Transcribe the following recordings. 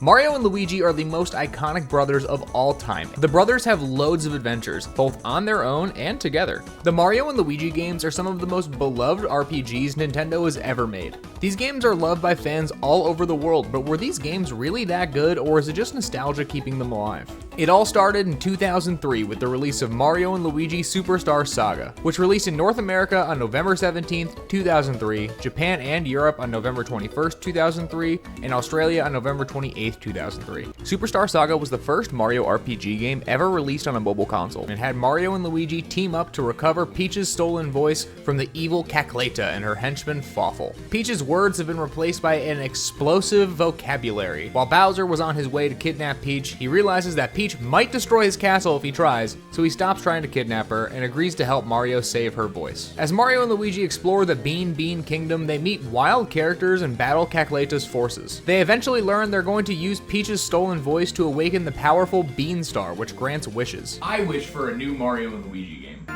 Mario and Luigi are the most iconic brothers of all time. The brothers have loads of adventures, both on their own and together. The Mario and Luigi games are some of the most beloved RPGs Nintendo has ever made. These games are loved by fans all over the world, but were these games really that good, or is it just nostalgia keeping them alive? It all started in 2003 with the release of Mario and Luigi Superstar Saga, which released in North America on November 17th, 2003, Japan and Europe on November 21st, 2003, and Australia on November 28th, 2003. Superstar Saga was the first Mario RPG game ever released on a mobile console, and had Mario and Luigi team up to recover Peach's stolen voice from the evil Cackleta and her henchman Fawful. Peach's words have been replaced by an explosive vocabulary. While Bowser was on his way to kidnap Peach, he realizes that Peach might destroy his castle if he tries, so he stops trying to kidnap her and agrees to help Mario save her voice. As Mario and Luigi explore the Bean Kingdom, they meet wild characters and battle Cackleta's forces. They eventually learn they're going to use Peach's stolen voice to awaken the powerful Bean Star, which grants wishes. I wish for a new Mario and Luigi game.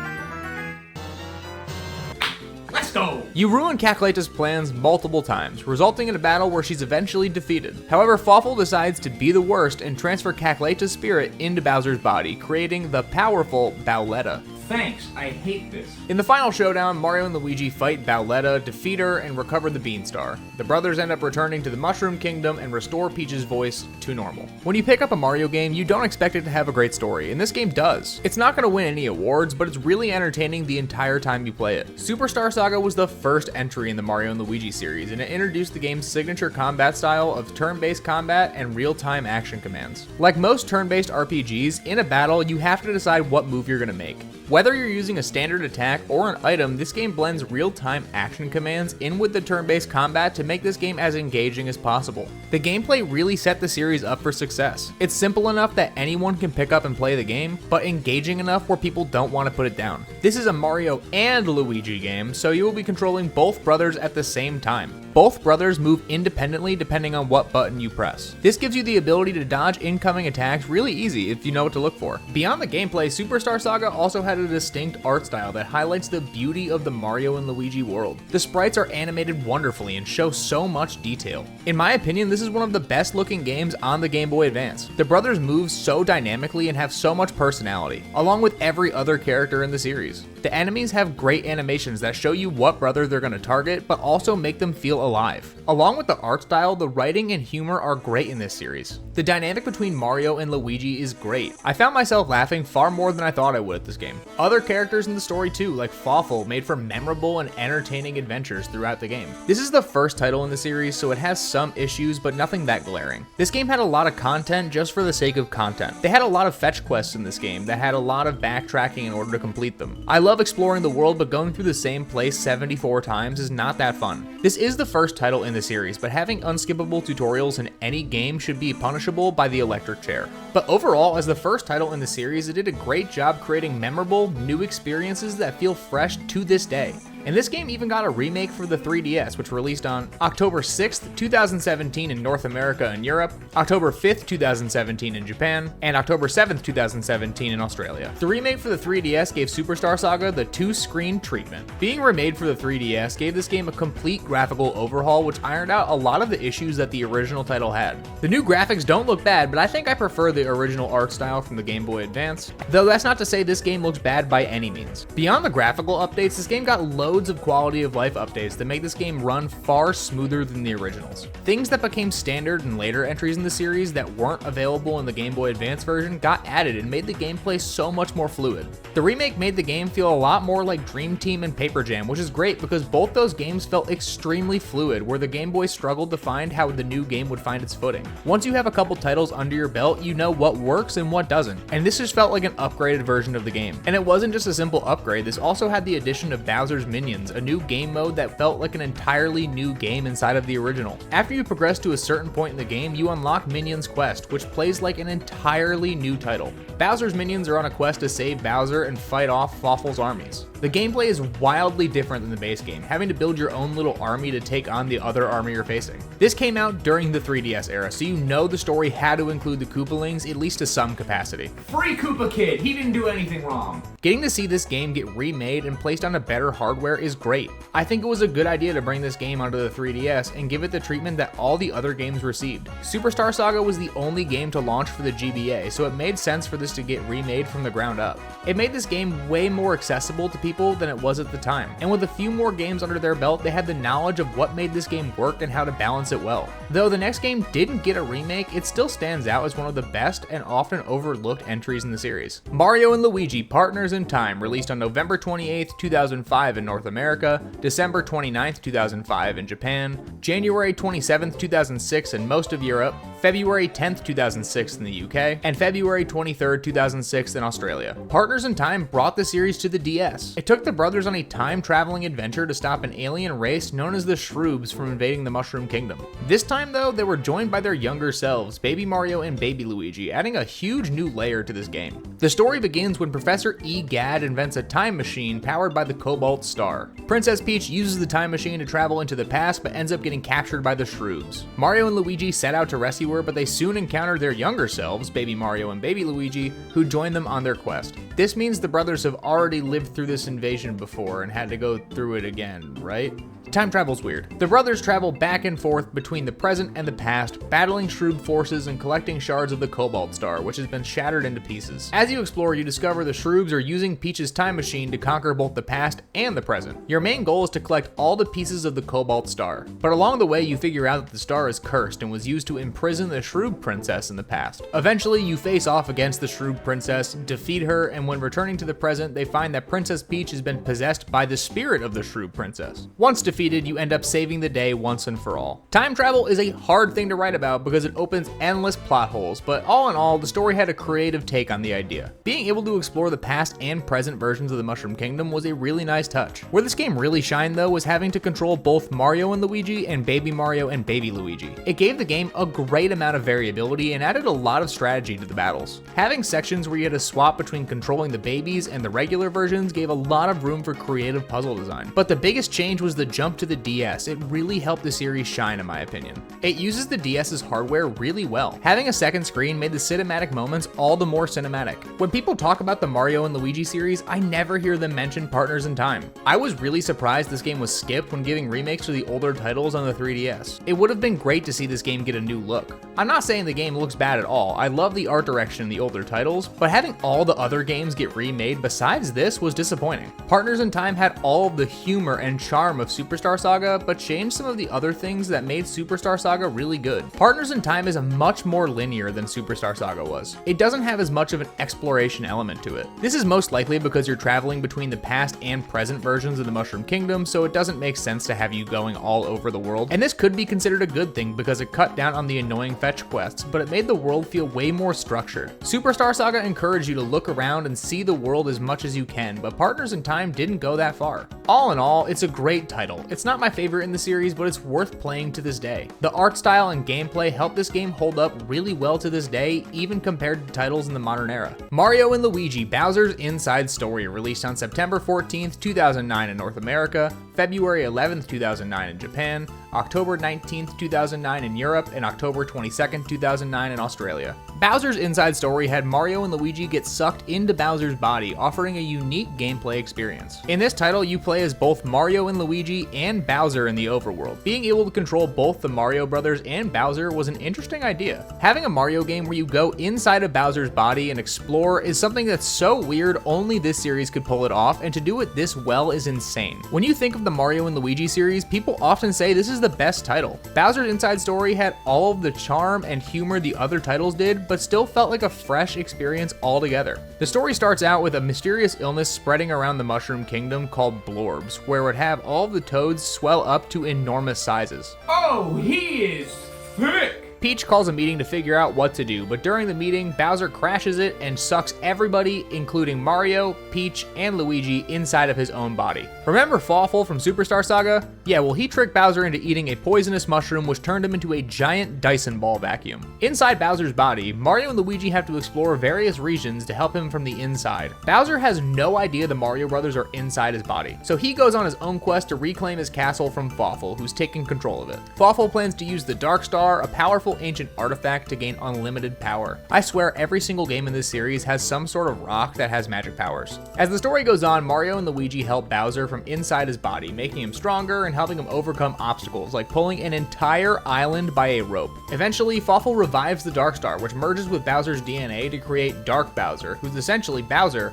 Let's go! You ruin Cackleta's plans multiple times, resulting in a battle where she's eventually defeated. However, Fawful decides to be the worst and transfer Cackleta's spirit into Bowser's body, creating the powerful Bowletta. Thanks, I hate this. In the final showdown, Mario and Luigi fight Bowletta, defeat her, and recover the Bean Star. The brothers end up returning to the Mushroom Kingdom and restore Peach's voice to normal. When you pick up a Mario game, you don't expect it to have a great story, and this game does. It's not going to win any awards, but it's really entertaining the entire time you play it. Superstar Saga was the first entry in the Mario and Luigi series, and it introduced the game's signature combat style of turn-based combat and real-time action commands. Like most turn-based RPGs, in a battle, you have to decide what move you're going to make. Whether you're using a standard attack or an item, this game blends real-time action commands in with the turn-based combat to make this game as engaging as possible. The gameplay really set the series up for success. It's simple enough that anyone can pick up and play the game, but engaging enough where people don't want to put it down. This is a Mario and Luigi game, so you will be controlling both brothers at the same time. Both brothers move independently depending on what button you press. This gives you the ability to dodge incoming attacks really easy if you know what to look for. Beyond the gameplay, Superstar Saga also had a distinct art style that highlights the beauty of the Mario and Luigi world. The sprites are animated wonderfully and show so much detail. In my opinion, this is one of the best looking games on the Game Boy Advance. The brothers move so dynamically and have so much personality, along with every other character in the series. The enemies have great animations that show you what brother they're going to target, but also make them feel alive. Along with the art style, the writing and humor are great in this series. The dynamic between Mario and Luigi is great. I found myself laughing far more than I thought I would at this game. Other characters in the story too, like Fawful, made for memorable and entertaining adventures throughout the game. This is the first title in the series, so it has some issues, but nothing that glaring. This game had a lot of content just for the sake of content. They had a lot of fetch quests in this game that had a lot of backtracking in order to complete them. I love exploring the world, but going through the same place 74 times is not that fun. This is the first title in the series, but having unskippable tutorials in any game should be punishable by the electric chair. But overall, as the first title in the series, it did a great job creating memorable, new experiences that feel fresh to this day. And this game even got a remake for the 3DS, which released on October 6th, 2017 in North America and Europe, October 5th, 2017 in Japan, and October 7th, 2017 in Australia. The remake for the 3DS gave Superstar Saga the 2-screen treatment. Being remade for the 3DS gave this game a complete graphical overhaul, which ironed out a lot of the issues that the original title had. The new graphics don't look bad, but I think I prefer the original art style from the Game Boy Advance, though that's not to say this game looks bad by any means. Beyond the graphical updates, this game got loads of quality of life updates that make this game run far smoother than the originals. Things that became standard in later entries in the series that weren't available in the Game Boy Advance version got added and made the gameplay so much more fluid. The remake made the game feel a lot more like Dream Team and Paper Jam, which is great because both those games felt extremely fluid, where the Game Boy struggled to find how the new game would find its footing. Once you have a couple titles under your belt, you know what works and what doesn't, and this just felt like an upgraded version of the game. And it wasn't just a simple upgrade, this also had the addition of Bowser's Minions, a new game mode that felt like an entirely new game inside of the original. After you progress to a certain point in the game, you unlock Minions Quest, which plays like an entirely new title. Bowser's Minions are on a quest to save Bowser and fight off Fawful's armies. The gameplay is wildly different than the base game, having to build your own little army to take on the other army you're facing. This came out during the 3DS era, so you know the story had to include the Koopalings, at least to some capacity. Free Koopa Kid, he didn't do anything wrong. Getting to see this game get remade and placed on a better hardware hardware is great. I think it was a good idea to bring this game onto the 3DS and give it the treatment that all the other games received. Superstar Saga was the only game to launch for the GBA, so it made sense for this to get remade from the ground up. It made this game way more accessible to people than it was at the time, and with a few more games under their belt, they had the knowledge of what made this game work and how to balance it well. Though the next game didn't get a remake, it still stands out as one of the best and often overlooked entries in the series. Mario & Luigi Partners in Time released on November 28, 2005 in North America, December 29, 2005 in Japan, January 27, 2006 in most of Europe, February 10, 2006 in the UK, and February 23, 2006 in Australia. Partners in Time brought the series to the DS. It took the brothers on a time-traveling adventure to stop an alien race known as the Shroobs from invading the Mushroom Kingdom. This time though, they were joined by their younger selves, Baby Mario and Baby Luigi, adding a huge new layer to this game. The story begins when Professor E. Gadd invents a time machine powered by the Cobalt Star. Princess Peach uses the time machine to travel into the past but ends up getting captured by the Shroobs. Mario and Luigi set out to rescue her, but they soon encounter their younger selves, Baby Mario and Baby Luigi, who join them on their quest. This means the brothers have already lived through this invasion before and had to go through it again, right? Time travel's weird. The brothers travel back and forth between the present and the past, battling Shroob forces and collecting shards of the Cobalt Star, which has been shattered into pieces. As you explore, you discover the Shroobs are using Peach's time machine to conquer both the past and the present. Your main goal is to collect all the pieces of the Cobalt Star, but along the way you figure out that the star is cursed and was used to imprison the Shroob princess in the past. Eventually, you face off against the Shroob princess, defeat her, and when returning to the present, they find that Princess Peach has been possessed by the spirit of the Shroob princess. Once defeated, you end up saving the day once and for all. Time travel is a hard thing to write about because it opens endless plot holes, but all in all, the story had a creative take on the idea. Being able to explore the past and present versions of the Mushroom Kingdom was a really nice touch. Where this game really shined though was having to control both Mario and Luigi and Baby Mario and Baby Luigi. It gave the game a great amount of variability and added a lot of strategy to the battles. Having sections where you had to swap between controlling the babies and the regular versions gave a lot of room for creative puzzle design. But the biggest change was the jump to the DS. It really helped the series shine in my opinion. It uses the DS's hardware really well. Having a second screen made the cinematic moments all the more cinematic. When people talk about the Mario and Luigi series, I never hear them mention Partners in Time. I was really surprised this game was skipped when giving remakes to the older titles on the 3DS. It would have been great to see this game get a new look. I'm not saying the game looks bad at all. I love the art direction in the older titles, but having all the other games get remade besides this was disappointing. Partners in Time had all of the humor and charm of Superstar Saga, but changed some of the other things that made Superstar Saga really good. Partners in Time is a much more linear than Superstar Saga was. It doesn't have as much of an exploration element to it. This is most likely because you're traveling between the past and present versions of the Mushroom Kingdom, so it doesn't make sense to have you going all over the world. And this could be considered a good thing because it cut down on the annoying fetch quests, but it made the world feel way more structured. Superstar Saga encouraged you to look around and see the world as much as you can, but Partners in Time didn't go that far. All in all, it's a great title. It's not my favorite in the series, but it's worth playing to this day. The art style and gameplay help this game hold up really well to this day, even compared to titles in the modern era. Mario & Luigi Bowser's Inside Story released on September 14th, 2009 in North America, February 11th, 2009 in Japan, October 19th, 2009 in Europe, and October 22nd, 2009 in Australia. Bowser's Inside Story had Mario and Luigi get sucked into Bowser's body, offering a unique gameplay experience. In this title, you play as both Mario and Luigi and Bowser in the overworld. Being able to control both the Mario brothers and Bowser was an interesting idea. Having a Mario game where you go inside of Bowser's body and explore is something that's so weird only this series could pull it off, and to do it this well is insane. When you think of the Mario and Luigi series, people often say this is the best title. Bowser's Inside Story had all of the charm and humor the other titles did, but still felt like a fresh experience altogether. The story starts out with a mysterious illness spreading around the Mushroom Kingdom called Blorbs, where it would have all of the toads swell up to enormous sizes. Oh, he is thick! Peach calls a meeting to figure out what to do, but during the meeting, Bowser crashes it and sucks everybody, including Mario, Peach, and Luigi, inside of his own body. Remember Fawful from Superstar Saga? Yeah, well, he tricked Bowser into eating a poisonous mushroom which turned him into a giant Dyson ball vacuum. Inside Bowser's body, Mario and Luigi have to explore various regions to help him from the inside. Bowser has no idea the Mario brothers are inside his body, so he goes on his own quest to reclaim his castle from Fawful, who's taking control of it. Fawful plans to use the Dark Star, a powerful powerful ancient artifact to gain unlimited power. I swear every single game in this series has some sort of rock that has magic powers. As the story goes on, Mario and Luigi help Bowser from inside his body, making him stronger and helping him overcome obstacles like pulling an entire island by a rope. Eventually, Fawful revives the Dark Star, which merges with Bowser's DNA to create Dark Bowser, who's essentially Bowser,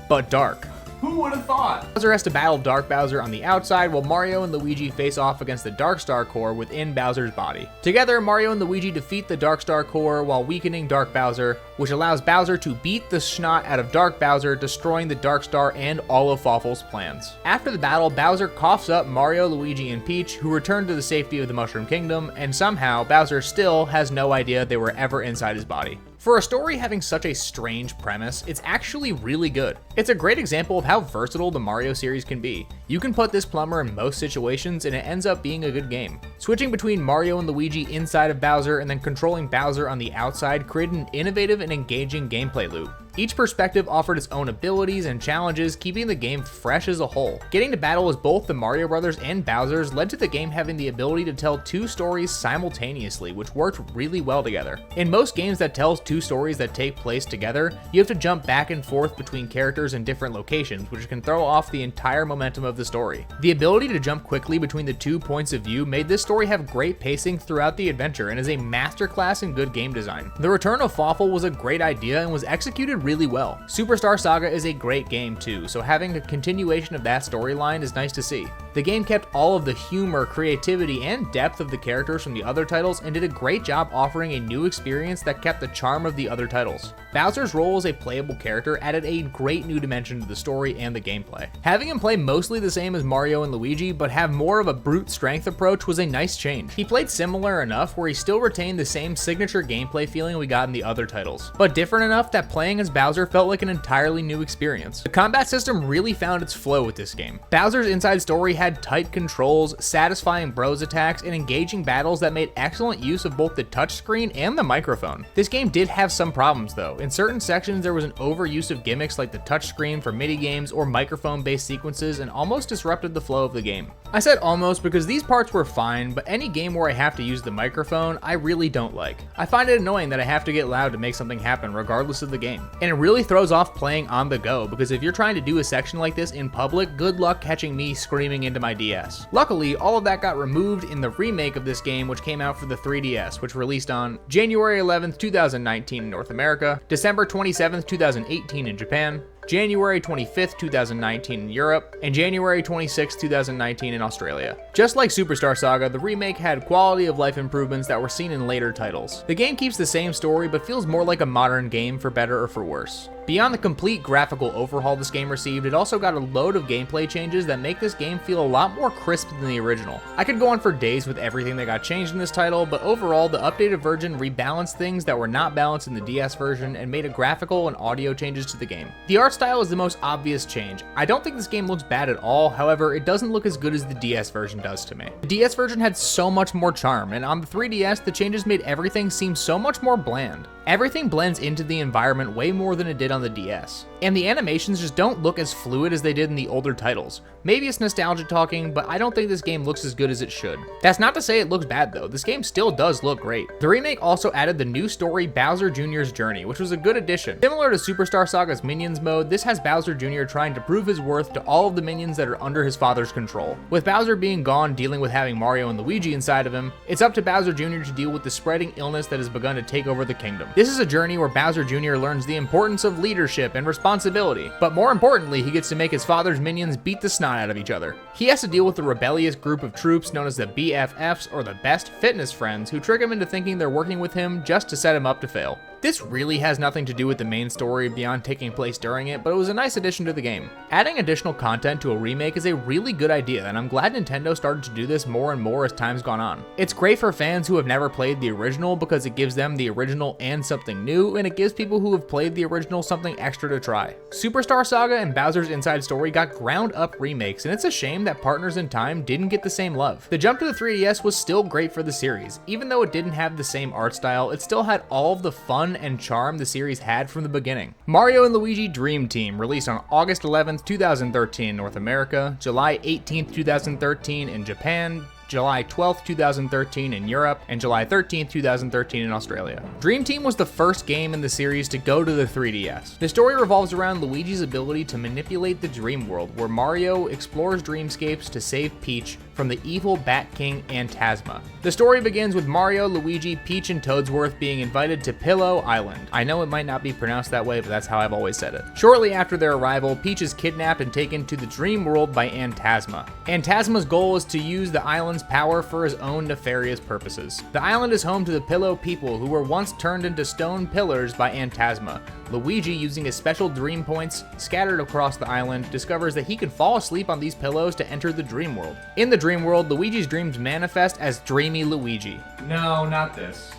but dark. Who would have thought? Bowser has to battle Dark Bowser on the outside, while Mario and Luigi face off against the Dark Star core within Bowser's body. Together, Mario and Luigi defeat the Dark Star core while weakening Dark Bowser, which allows Bowser to beat the snot out of Dark Bowser, destroying the Dark Star and all of Fawful's plans. After the battle, Bowser coughs up Mario, Luigi, and Peach, who return to the safety of the Mushroom Kingdom, and somehow Bowser still has no idea they were ever inside his body. For a story having such a strange premise, it's actually really good. It's a great example of how versatile the Mario series can be. You can put this plumber in most situations and it ends up being a good game. Switching between Mario and Luigi inside of Bowser and then controlling Bowser on the outside created an innovative and engaging gameplay loop. Each perspective offered its own abilities and challenges, keeping the game fresh as a whole. Getting to battle as both the Mario Brothers and Bowser's led to the game having the ability to tell two stories simultaneously, which worked really well together. In most games that tells two stories that take place together, you have to jump back and forth between characters in different locations, which can throw off the entire momentum of the story. The ability to jump quickly between the 2 points of view made this story have great pacing throughout the adventure and is a masterclass in good game design. The return of Fawful was a great idea and was executed really well. Superstar Saga is a great game too, so having a continuation of that storyline is nice to see. The game kept all of the humor, creativity, and depth of the characters from the other titles and did a great job offering a new experience that kept the charm of the other titles. Bowser's role as a playable character added a great new dimension to the story and the gameplay. Having him play mostly the same as Mario and Luigi, but have more of a brute strength approach was a nice change. He played similar enough where he still retained the same signature gameplay feeling we got in the other titles, but different enough that playing as Bowser felt like an entirely new experience. The combat system really found its flow with this game. Bowser's inside story had tight controls, satisfying bros attacks, and engaging battles that made excellent use of both the touchscreen and the microphone. This game did have some problems though. In certain sections there was an overuse of gimmicks like the touchscreen for minigames or microphone-based sequences and almost disrupted the flow of the game. I said almost because these parts were fine, but any game where I have to use the microphone, I really don't like. I find it annoying that I have to get loud to make something happen regardless of the game. And it really throws off playing on the go, because if you're trying to do a section like this in public, good luck catching me screaming into my DS. Luckily, all of that got removed in the remake of this game, which came out for the 3DS, which released on January 11th, 2019 in North America, December 27th, 2018 in Japan, January 25th, 2019 in Europe, and January 26th, 2019 in Australia. Just like Superstar Saga, the remake had quality of life improvements that were seen in later titles. The game keeps the same story, but feels more like a modern game for better or for worse. Beyond the complete graphical overhaul this game received, it also got a load of gameplay changes that make this game feel a lot more crisp than the original. I could go on for days with everything that got changed in this title, but overall, the updated version rebalanced things that were not balanced in the DS version and made a graphical and audio changes to the game. The art style is the most obvious change. I don't think this game looks bad at all, however, it doesn't look as good as the DS version does to me. The DS version had so much more charm, and on the 3DS, the changes made everything seem so much more bland. Everything blends into the environment way more than it did on the DS. And the animations just don't look as fluid as they did in the older titles. Maybe it's nostalgia talking, but I don't think this game looks as good as it should. That's not to say it looks bad though, this game still does look great. The remake also added the new story Bowser Jr.'s Journey, which was a good addition. Similar to Superstar Saga's Minions mode, this has Bowser Jr. trying to prove his worth to all of the minions that are under his father's control. With Bowser being gone dealing with having Mario and Luigi inside of him, it's up to Bowser Jr. to deal with the spreading illness that has begun to take over the kingdom. This is a journey where Bowser Jr. learns the importance of leadership and responsibility, but more importantly, he gets to make his father's minions beat the snot out of each other. He has to deal with the rebellious group of troops known as the BFFs, or the Best Fitness Friends, who trick him into thinking they're working with him just to set him up to fail. This really has nothing to do with the main story beyond taking place during it, but it was a nice addition to the game. Adding additional content to a remake is a really good idea, and I'm glad Nintendo started to do this more and more as time's gone on. It's great for fans who have never played the original because it gives them the original and something new, and it gives people who have played the original something extra to try. Superstar Saga and Bowser's Inside Story got ground up remakes, and it's a shame that Partners in Time didn't get the same love. The jump to the 3DS was still great for the series. Even though it didn't have the same art style, it still had all of the fun and charm the series had from the beginning. Mario and Luigi Dream Team released on August 11th, 2013 in North America, July 18th, 2013 in Japan, July 12th, 2013 in Europe, and July 13th, 2013 in Australia. Dream Team was the first game in the series to go to the 3DS. The story revolves around Luigi's ability to manipulate the dream world, where Mario explores dreamscapes to save Peach from the evil Bat King Phantasma. The story begins with Mario, Luigi, Peach, and Toadsworth being invited to Pillow Island. I know it might not be pronounced that way, but that's how I've always said it. Shortly after their arrival, Peach is kidnapped and taken to the dream world by Phantasma. Phantasma's goal is to use the island's power for his own nefarious purposes. The island is home to the Pillow people, who were once turned into stone pillars by Phantasma. Luigi, using his special dream points scattered across the island, discovers that he can fall asleep on these pillows to enter the dream world. In the dream world, Luigi's dreams manifest as Dreamy Luigi. No, not this.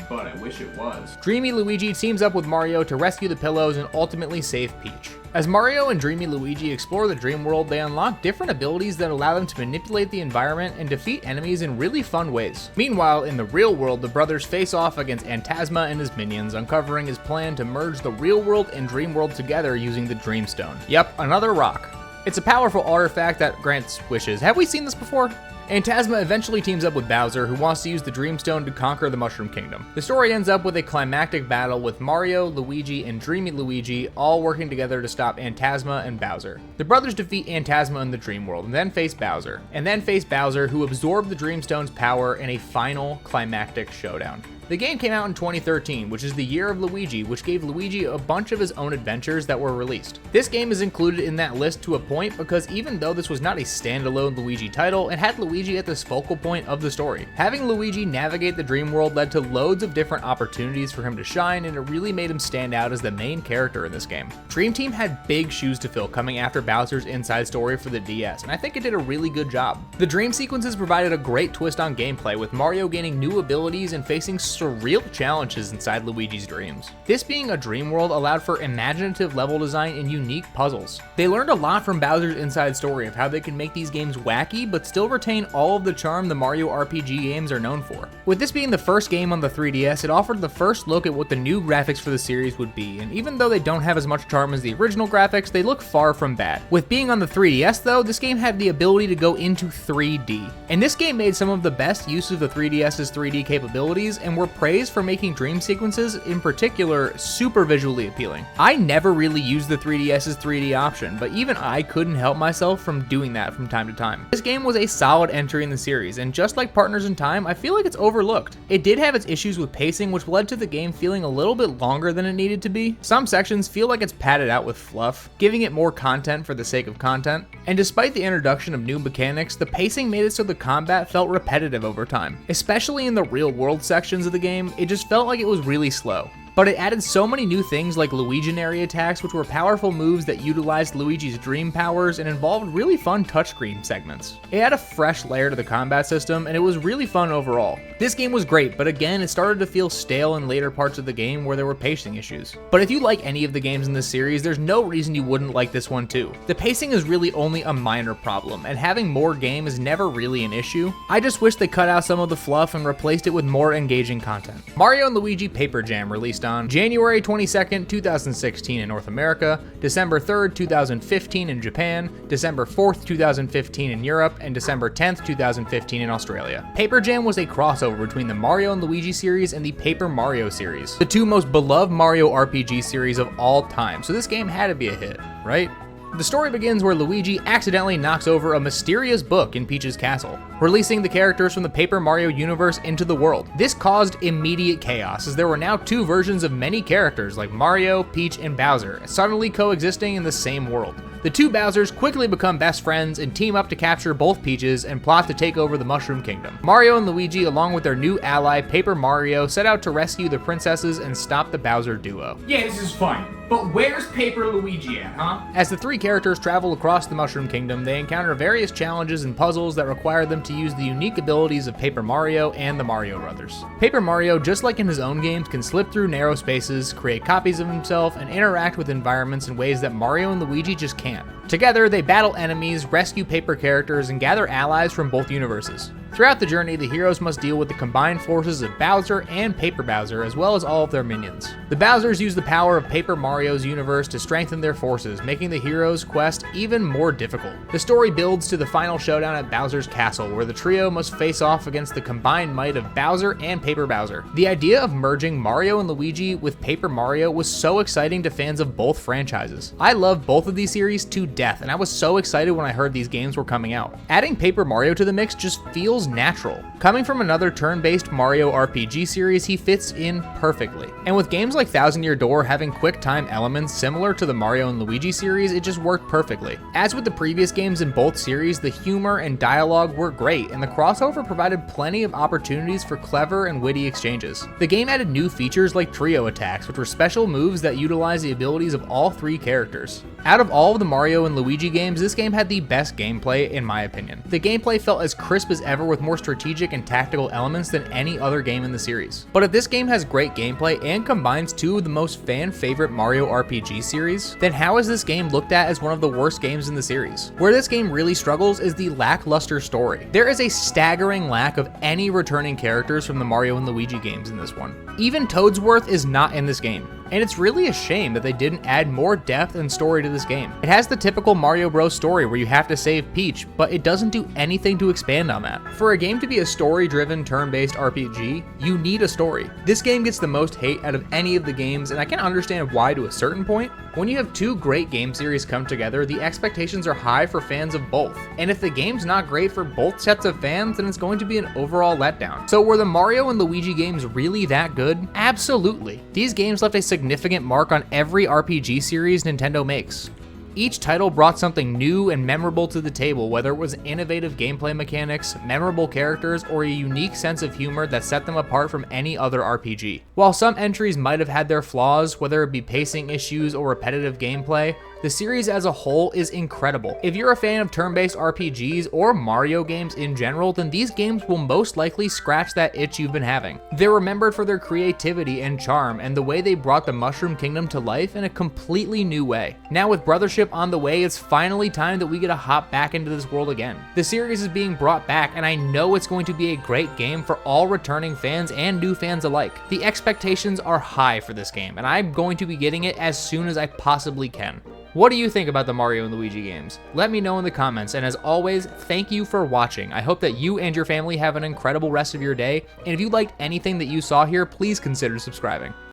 But I wish it was. Dreamy Luigi teams up with Mario to rescue the pillows and ultimately save Peach. As Mario and Dreamy Luigi explore the dream world, they unlock different abilities that allow them to manipulate the environment and defeat enemies in really fun ways. Meanwhile, in the real world, the brothers face off against Phantasma and his minions, uncovering his plan to merge the real world and dream world together using the Dreamstone. Yep, another rock. It's a powerful artifact that grants wishes. Have we seen this before? Phantasma eventually teams up with Bowser, who wants to use the Dreamstone to conquer the Mushroom Kingdom. The story ends up with a climactic battle with Mario, Luigi, and Dreamy Luigi all working together to stop Phantasma and Bowser. The brothers defeat Phantasma in the Dream World, and then face Bowser, who absorbed the Dreamstone's power in a final climactic showdown. The game came out in 2013, which is the year of Luigi, which gave Luigi a bunch of his own adventures that were released. This game is included in that list to a point because even though this was not a standalone Luigi title, it had Luigi at this focal point of the story. Having Luigi navigate the dream world led to loads of different opportunities for him to shine, and it really made him stand out as the main character in this game. Dream Team had big shoes to fill coming after Bowser's Inside Story for the DS, and I think it did a really good job. The dream sequences provided a great twist on gameplay, with Mario gaining new abilities and facing surreal challenges inside Luigi's dreams. This being a dream world allowed for imaginative level design and unique puzzles. They learned a lot from Bowser's Inside Story of how they can make these games wacky but still retain all of the charm the Mario RPG games are known for. With this being the first game on the 3DS, it offered the first look at what the new graphics for the series would be, and even though they don't have as much charm as the original graphics, they look far from bad. With being on the 3DS though, this game had the ability to go into 3D, and this game made some of the best use of the 3DS's 3D capabilities and were praised for making dream sequences, in particular, super visually appealing. I never really used the 3DS's 3D option, but even I couldn't help myself from doing that from time to time. This game was a solid entry in the series, and just like Partners in Time, I feel like it's overlooked. It did have its issues with pacing, which led to the game feeling a little bit longer than it needed to be. Some sections feel like it's padded out with fluff, giving it more content for the sake of content, and despite the introduction of new mechanics, the pacing made it so the combat felt repetitive over time. Especially in the real world sections of the game, it just felt like it was really slow. But it added so many new things like Luiginary attacks, which were powerful moves that utilized Luigi's dream powers and involved really fun touchscreen segments. It had a fresh layer to the combat system, and it was really fun overall. This game was great, but again, it started to feel stale in later parts of the game where there were pacing issues. But if you like any of the games in this series, there's no reason you wouldn't like this one too. The pacing is really only a minor problem, and having more game is never really an issue. I just wish they cut out some of the fluff and replaced it with more engaging content. Mario & Luigi Paper Jam released on January 22nd, 2016 in North America, December 3rd, 2015 in Japan, December 4th, 2015 in Europe, and December 10th, 2015 in Australia. Paper Jam was a crossover between the Mario & Luigi series and the Paper Mario series, the two most beloved Mario RPG series of all time, so this game had to be a hit, right? The story begins where Luigi accidentally knocks over a mysterious book in Peach's castle, releasing the characters from the Paper Mario universe into the world. This caused immediate chaos, as there were now two versions of many characters like Mario, Peach, and Bowser, suddenly coexisting in the same world. The two Bowsers quickly become best friends and team up to capture both Peaches and plot to take over the Mushroom Kingdom. Mario and Luigi, along with their new ally Paper Mario, set out to rescue the princesses and stop the Bowser duo. Yeah, this is fine. But where's Paper Luigi at, huh? As the three characters travel across the Mushroom Kingdom, they encounter various challenges and puzzles that require them to use the unique abilities of Paper Mario and the Mario Brothers. Paper Mario, just like in his own games, can slip through narrow spaces, create copies of himself, and interact with environments in ways that Mario and Luigi just can't. Together, they battle enemies, rescue paper characters, and gather allies from both universes. Throughout the journey, the heroes must deal with the combined forces of Bowser and Paper Bowser, as well as all of their minions. The Bowsers use the power of Paper Mario's universe to strengthen their forces, making the heroes' quest even more difficult. The story builds to the final showdown at Bowser's castle, where the trio must face off against the combined might of Bowser and Paper Bowser. The idea of merging Mario and Luigi with Paper Mario was so exciting to fans of both franchises. I love both of these series to death, and I was so excited when I heard these games were coming out. Adding Paper Mario to the mix just feels natural. Coming from another turn-based Mario RPG series, he fits in perfectly. And with games like Thousand Year Door having quick time elements similar to the Mario and Luigi series, it just worked perfectly. As with the previous games in both series, the humor and dialogue were great, and the crossover provided plenty of opportunities for clever and witty exchanges. The game added new features like trio attacks, which were special moves that utilize the abilities of all three characters. Out of all of the Mario and Luigi games, this game had the best gameplay in my opinion. The gameplay felt as crisp as ever with more strategic and tactical elements than any other game in the series. But if this game has great gameplay and combines two of the most fan-favorite Mario RPG series, then how is this game looked at as one of the worst games in the series? Where this game really struggles is the lackluster story. There is a staggering lack of any returning characters from the Mario and Luigi games in this one. Even Toadsworth is not in this game. And it's really a shame that they didn't add more depth and story to this game. It has the typical Mario Bros story where you have to save Peach, but it doesn't do anything to expand on that. For a game to be a story-driven, turn-based RPG, you need a story. This game gets the most hate out of any of the games, and I can understand why to a certain point. When you have two great game series come together, the expectations are high for fans of both. And if the game's not great for both sets of fans, then it's going to be an overall letdown. So were the Mario and Luigi games really that good? Absolutely. These games left a significant mark on every RPG series Nintendo makes. Each title brought something new and memorable to the table, whether it was innovative gameplay mechanics, memorable characters, or a unique sense of humor that set them apart from any other RPG. While some entries might have had their flaws, whether it be pacing issues or repetitive gameplay, the series as a whole is incredible. If you're a fan of turn-based RPGs or Mario games in general, then these games will most likely scratch that itch you've been having. They're remembered for their creativity and charm and the way they brought the Mushroom Kingdom to life in a completely new way. Now with Brothership on the way, it's finally time that we get to hop back into this world again. The series is being brought back, and I know it's going to be a great game for all returning fans and new fans alike. The expectations are high for this game, and I'm going to be getting it as soon as I possibly can. What do you think about the Mario and Luigi games? Let me know in the comments, and as always, thank you for watching. I hope that you and your family have an incredible rest of your day, and if you liked anything that you saw here, please consider subscribing.